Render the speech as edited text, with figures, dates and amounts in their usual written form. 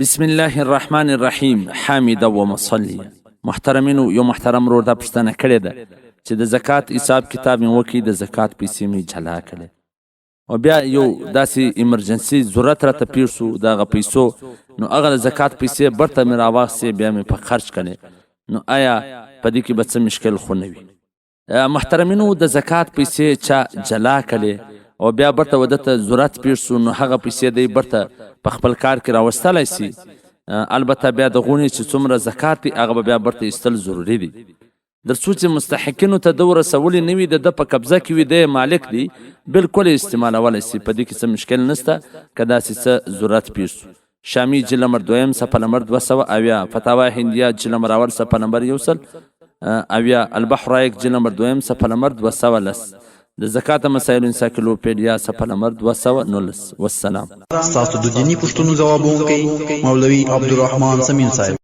بسم الله الرحمن الرحیم حامد و مصلی. محترمینو، یو محترم ورور دا پوښتنه کړې ده چې د زکات حساب کتاب مې وکړي، د زکات پیسې مې جلا کړې او بیا یو داسې ایمرجنسي ضرورت راته پیښ شو د هغه پیسو، نو هغه د زکات پیسې برته مې راواخیستې، بیا مې په خرج کړې، نو آیا په دې کې به څه مشکل خو نه وي؟ محترمینو، د زکات پیسې چا جلا کړې او بیا برته ودته ضرورت پیښ شو، نو هغه پیسې دی برته په خپل کار کې راوستلی سي. البته بیا د غونې چې څومره زکات دی هغه به بیا برته ایستل ضروري دي، تر څو چې مستحقینو ته ده ورسولي نه وي، د ده په قبضه کې وي، دی مالک دی، بلکل یې استعمالولی سي، په دې کې څه مشکل نشته که داسې څه ضرورت پیښ شو. شامي جلد نمبر 2 صفحه نمبر 270، فتاوا هندیه جلد نمبر اول صفحه نمبر 100، البحر رایق جلد نمبر 2 صفحه نمبر 210، د زکات مسایل انسایکلوپیډیا صفحه نمبر 219. والسلام. ستاسو د دیني پوښتنو ځوابونکی مولوي عبدالرحمن سمین صاحب.